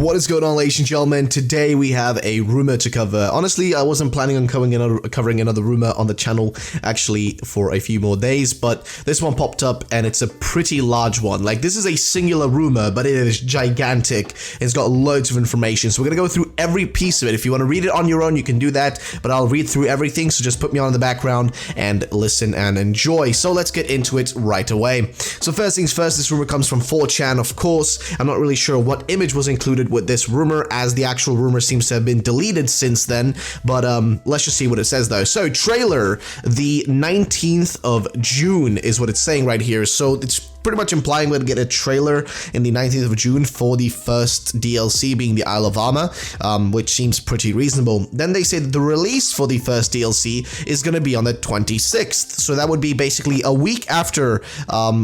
What is going on, ladies and gentlemen? Today we have a rumor to cover. Honestly, I wasn't planning on covering another rumor on the channel actually for a few more days, but this one popped up and it's a pretty large one. Like, this is a singular rumor, but it is gigantic. It's got loads of information, so we're gonna go through every piece of it. If you want to read it on your own, you can do that, but I'll read through everything, so just put me on in the background and listen and enjoy. So let's get into it right away. So first things first, this rumor comes from 4chan, of course. I'm not really sure what image was included with this rumor, as the actual rumor seems to have been deleted since then, but let's just see what it says though. So trailer, the 19th of June is what it's saying right here. So it's pretty much implying we're going to get a trailer in the 19th of June for the first DLC, being the Isle of Armor, which seems pretty reasonable. Then they say that the release for the first DLC is going to be on the 26th. So that would be basically a week after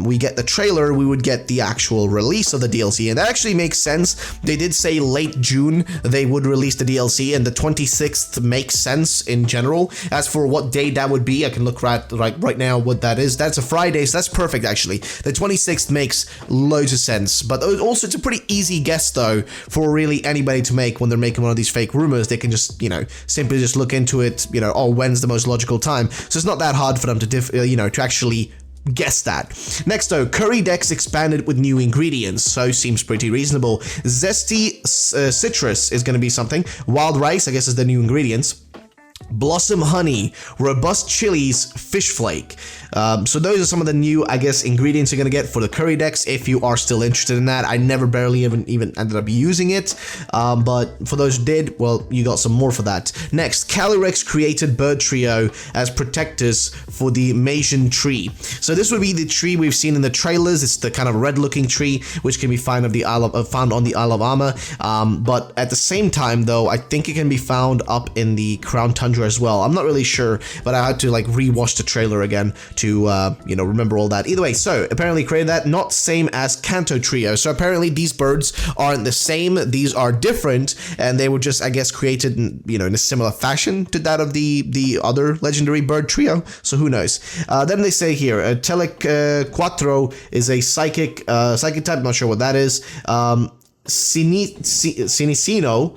we get the trailer, we would get the actual release of the DLC. And that actually makes sense. They did say late June they would release the DLC, and the 26th makes sense in general. As for what date that would be, I can look right now what that is. That's a Friday, so that's perfect actually. The 26th makes loads of sense, but also it's a pretty easy guess though for really anybody to make when they're making one of these fake rumors. They can just, simply just look into it, oh, when's the most logical time? So it's not that hard for them to to actually guess that. Next though, curry decks expanded with new ingredients, so seems pretty reasonable. Zesty citrus is going to be something. Wild rice, I guess, is the new ingredients. Blossom honey, robust chilies, fish flake. So those are some of the new, I guess, ingredients you're gonna get for the curry decks if you are still interested in that. I never barely even ended up using it, but for those who did, well, you got some more for that. Next, Calyrex created bird trio as protectors for the Mason tree. So this would be the tree we've seen in the trailers. It's the kind of red-looking tree which can be found on the Isle of Armor. But at the same time, though, I think it can be found up in the Crown Tundra as well. I'm not really sure, but I had to rewatch the trailer again to remember all that. Either way, so apparently created that, not same as Kanto Trio. So apparently these birds aren't the same, these are different, and they were just, I guess, created in a similar fashion to that of the other legendary bird trio. So who knows? Then they say here, Telequatro is a psychic type, not sure what that is. Sinicino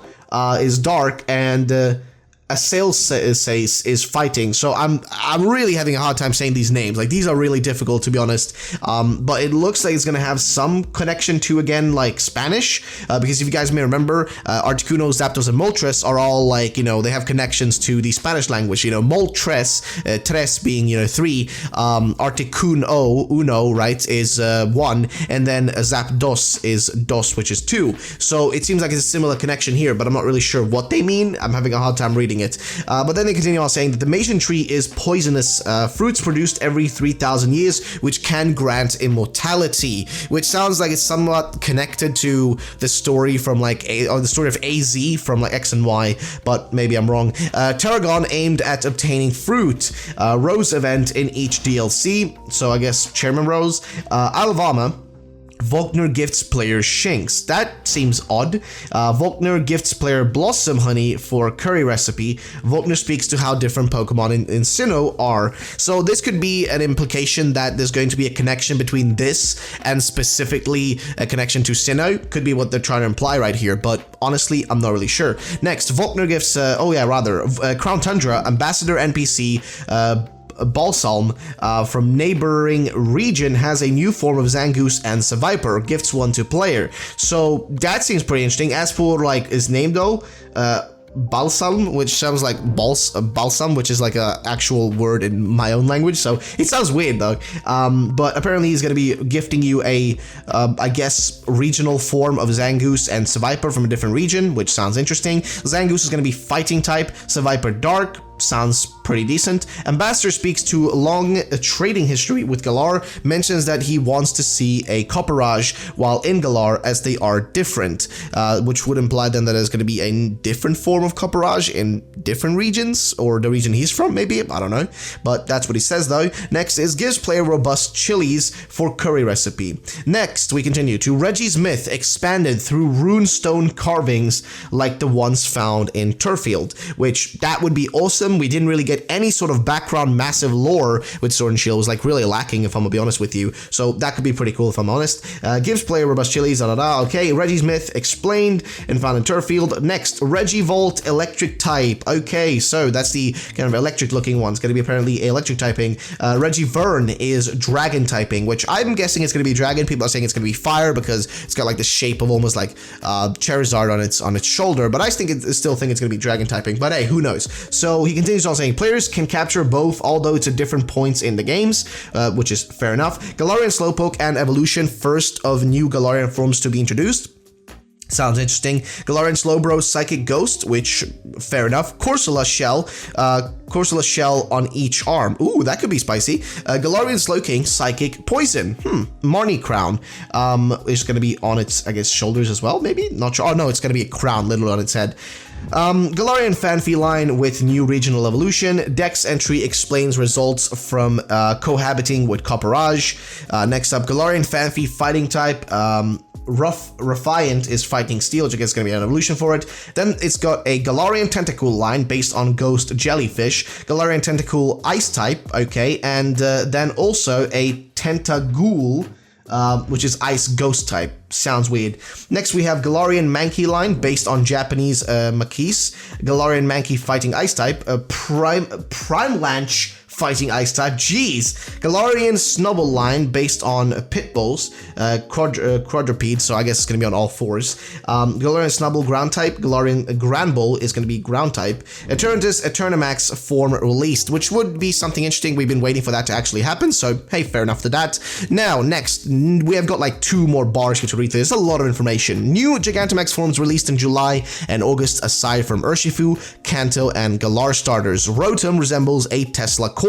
is dark, and Assail is fighting. So I'm really having a hard time saying these names. These are really difficult, to be honest. But it looks like it's gonna have some connection to, again, Spanish, because if you guys may remember, Articuno, Zapdos, and Moltres are all they have connections to the Spanish language. Moltres, tres being 3, Articuno, uno, right, is 1, and then Zapdos is dos, which is 2. So it seems like it's a similar connection here, but I'm not really sure what they mean. I'm having a hard time reading it. But then they continue on saying that the Mason tree is poisonous. Fruits produced every 3,000 years, which can grant immortality, which sounds like it's somewhat connected to the story from or the story of AZ from X and Y, but maybe I'm wrong. Tarragon aimed at obtaining fruit. Rose event in each DLC, so I guess Chairman Rose. Isle of Armor, Volkner gifts player Shinx. That seems odd. Volkner gifts player Blossom Honey for curry recipe. Volkner speaks to how different Pokemon in Sinnoh are. So this could be an implication that there's going to be a connection between this and specifically a connection to Sinnoh. Could be what they're trying to imply right here, but honestly, I'm not really sure. Next, Volkner gifts, Crown Tundra, Ambassador NPC, Balsam from neighboring region has a new form of Zangoose and Seviper, gifts one to player. So that seems pretty interesting. As for his name though, Balsam, which sounds like balsam, which is a actual word in my own language, so it sounds weird though. But apparently he's going to be gifting you a, I guess, regional form of Zangoose and Seviper from a different region, which sounds interesting. Zangoose is going to be fighting type, Seviper dark, sounds pretty decent. Ambassador speaks to long trading history with Galar, mentions that he wants to see a Copperage while in Galar, as they are different, which would imply then that there's going to be a different form of Copperage in different regions, or the region he's from, maybe, I don't know, but that's what he says though. Next is gives player robust chilies for curry recipe. Next, we continue to Regi's myth expanded through runestone carvings like the ones found in Turfield, which that would be awesome. We didn't really get get any sort of background massive lore with Sword and Shield was like really lacking, if I'm gonna be honest with you. So that could be pretty cool if I'm honest. Gives player robust chilies, okay, Regi's Myth explained and found in Turffield. Next, Regivolt electric type. Okay, so that's the kind of electric looking one. It's gonna be apparently electric typing. Regivern is dragon typing, which I'm guessing it's gonna be dragon. People are saying it's gonna be fire because it's got like the shape of almost like Charizard on its shoulder, but I still think it's gonna be dragon typing, but hey, who knows. So he continues on saying players can capture both, although it's at different points in the games, which is fair enough. Galarian Slowpoke and Evolution, first of new Galarian forms to be introduced. Sounds interesting. Galarian Slowbro, Psychic Ghost, which, fair enough. Corsola Shell on each arm. Ooh, that could be spicy. Galarian Slowking, Psychic Poison. Marnie Crown is going to be on its, I guess, shoulders as well, maybe? Not sure. Oh, no, it's going to be a crown literally on its head. Galarian Fanfeline with new regional evolution. Dex entry explains results from cohabiting with Copperage. Next up, Galarian Fanfi fighting type. Raffiant is fighting steel, which I guess is going to be an evolution for it. Then it's got a Galarian Tentacool line based on Ghost Jellyfish, Galarian Tentacool Ice type, okay, and then also a Tentaghoul, which is Ice Ghost type. Sounds weird. Next, we have Galarian Mankey line based on Japanese Makis, Galarian Mankey fighting Ice type, Prime Lanch fighting Ice type. Jeez. Galarian Snubble line based on Pitbulls, quadruped, so I guess it's going to be on all fours. Galarian Snubble ground type. Galarian Granbull is going to be ground type. Eternamax form released, which would be something interesting. We've been waiting for that to actually happen, so hey, fair enough to that. Now, next, we have got like 2 more bars to read through. There's a lot of information. New Gigantamax forms released in July and August aside from Urshifu, Kanto, and Galar starters. Rotom resembles a Tesla coil.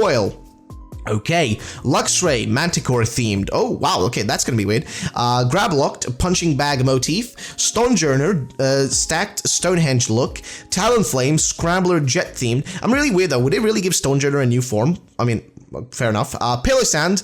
Okay, Luxray, Manticore themed. Oh, wow, okay, that's gonna be weird. Grablocked, punching bag motif. Stonejourner, stacked Stonehenge look. Talonflame, Scrambler jet themed. I'm really weird though, would it really give Stonejourner a new form? I mean, fair enough. Palisand,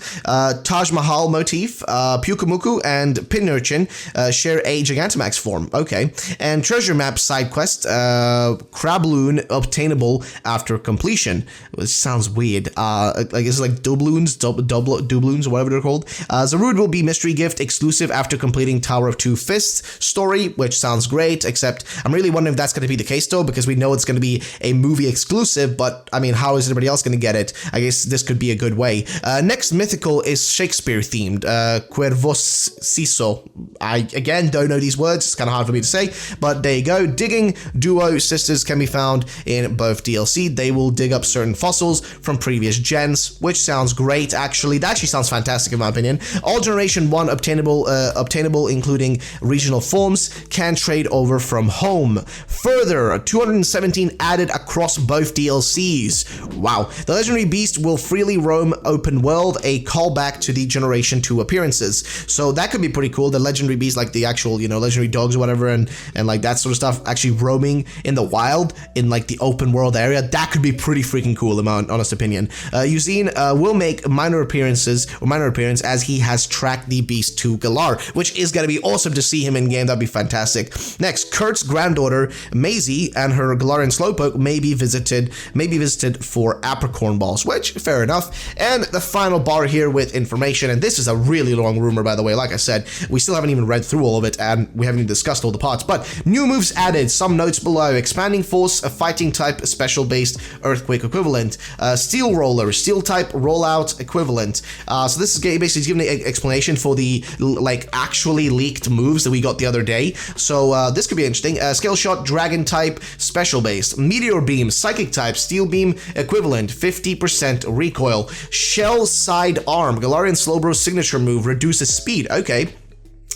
Taj Mahal motif, Pyukumuku, and Pinurchin share a Gigantamax form. Okay. And Treasure Map side quest, Crabloon obtainable after completion. Which sounds weird. I guess like Doubloons, Doubloons, or whatever they're called. Zarude will be mystery gift exclusive after completing Tower of Two Fists story, which sounds great, except I'm really wondering if that's going to be the case though, because we know it's going to be a movie exclusive, but I mean, how is everybody else going to get it? I guess this could be a good way. Next mythical is Shakespeare themed. Cuervosiso. I again don't know these words, it's kind of hard for me to say, but there you go. Digging duo sisters can be found in both DLC. They will dig up certain fossils from previous gens, which sounds great actually. That actually sounds fantastic in my opinion. All generation 1 obtainable including regional forms, can trade over from home. Further, 217 added across both DLCs. Wow. The legendary beast will freely roam open world, a callback to the generation 2 appearances. So that could be pretty cool. The legendary beast, like the actual, you know, legendary dogs or whatever, and like that sort of stuff, actually roaming in the wild in like the open world area. That could be pretty freaking cool in my honest opinion. Eugene will make minor appearance as he has tracked the beast to Galar, which is gonna be awesome to see him in game. That'd be fantastic. Next, Kurt's granddaughter Maisie and her Galarian Slowpoke may be visited for apricorn balls, which fair enough. And the final bar here with information, and this is a really long rumor by the way. Like I said, we still haven't even read through all of it and we haven't even discussed all the parts, but new moves added. Some notes below. Expanding Force, a fighting type special based earthquake equivalent. Steel Roller, steel type rollout equivalent. So this is basically giving an explanation for the like actually leaked moves that we got the other day. So this could be interesting. Scale Shot, dragon type special based. Meteor Beam, psychic type steel beam equivalent, 50% recoil. Shell Side Arm, Galarian Slowbro signature move, reduces speed. Okay.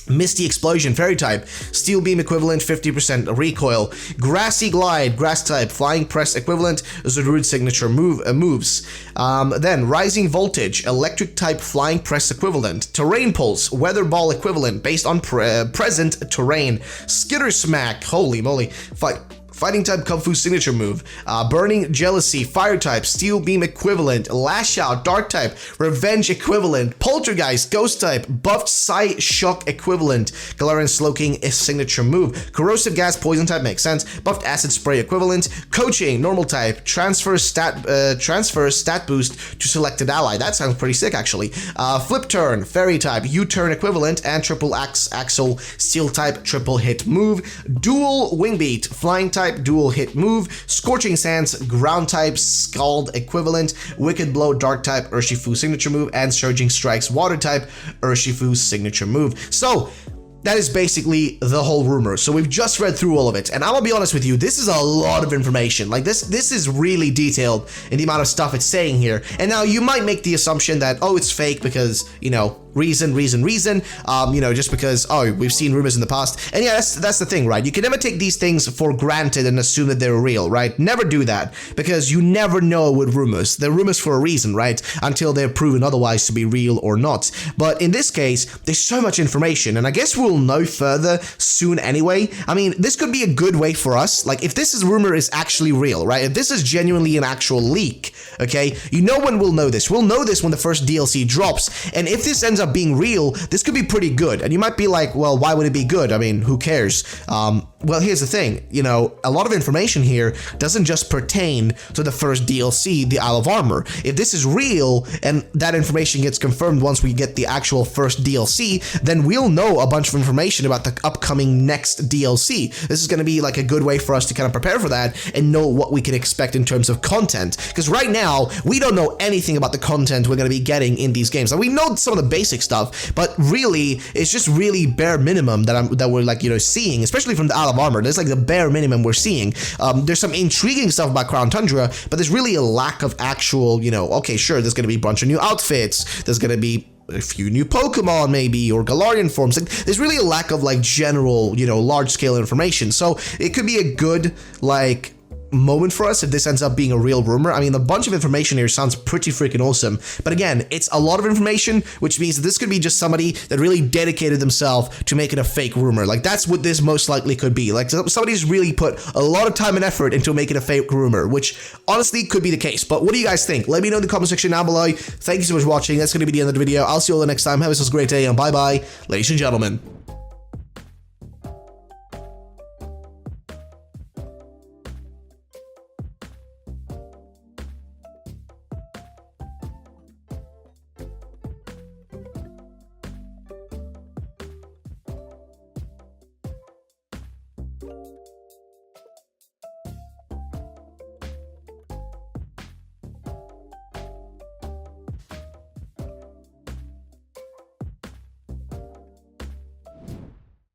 Misty Explosion, fairy type, steel beam equivalent, 50% recoil. Grassy Glide, grass type, flying press equivalent, Zarude signature moves. Then Rising Voltage, electric type, flying press equivalent. Terrain Pulse, weather ball equivalent, based on present terrain. Skitter Smack, holy moly, Fighting type Kung Fu signature move. Burning Jealousy, Fire type, Steel Beam equivalent, Lash Out, Dark type, Revenge equivalent, Poltergeist, Ghost type, Buffed Psy Shock equivalent, Galarian Slowking is signature move. Corrosive Gas, Poison type makes sense. Buffed Acid Spray equivalent, Coaching, Normal type, Transfer stat boost to selected ally. That sounds pretty sick actually. Flip Turn, Fairy type, U-turn equivalent, and Triple Axle Steel type triple hit move. Dual Wing Beat, Flying type dual hit move. Scorching Sands, Ground type Scald equivalent. Wicked Blow, Dark type Urshifu signature move, and Surging Strikes, Water type Urshifu signature move. So that is basically the whole rumor. So we've just read through all of it, and I'm gonna be honest with you, this is a lot of information. Like this is really detailed in the amount of stuff it's saying here. And now you might make the assumption that, oh, it's fake because, you know, reason, you know, just because, oh, we've seen rumors in the past. And yeah, that's the thing, right? You can never take these things for granted and assume that they're real, right? Never do that, because you never know with rumors. They're rumors for a reason, right? Until they're proven otherwise to be real or not. But in this case, there's so much information, and I guess we'll know further soon anyway. I mean, this could be a good way for us. Like, if this rumor is actually real, right? If this is genuinely an actual leak, okay? You know when we'll know this. We'll know this when the first DLC drops, and if this ends up being real, this could be pretty good. And you might be like, well, why would it be good? I mean, who cares? Well, here's the thing, you know, a lot of information here doesn't just pertain to the first DLC, the Isle of Armor. If this is real and that information gets confirmed once we get the actual first DLC, then we'll know a bunch of information about the upcoming next DLC. This is going to be like a good way for us to kind of prepare for that and know what we can expect in terms of content. Because right now, we don't know anything about the content we're going to be getting in these games. Now, we know some of the basic stuff, but really, it's just really bare minimum that we're like, you know, seeing, especially from the Isle of Armor. There's like the bare minimum we're seeing. There's some intriguing stuff about Crown Tundra, but there's really a lack of actual, you know, okay, sure, there's going to be a bunch of new outfits. There's going to be a few new Pokemon maybe, or Galarian forms. Like, there's really a lack of like general, you know, large scale information. So it could be a good like moment for us if this ends up being a real rumor. I mean, a bunch of information here sounds pretty freaking awesome, but again, it's a lot of information, which means that this could be just somebody that really dedicated themselves to making a fake rumor. Like, that's what this most likely could be. Like, somebody's really put a lot of time and effort into making a fake rumor, which honestly could be the case. But what do you guys think? Let me know in the comment section down below. Thank you so much for watching. That's going to be the end of the video. I'll see you all the next time. Have yourselves a great day, and bye bye, ladies and gentlemen.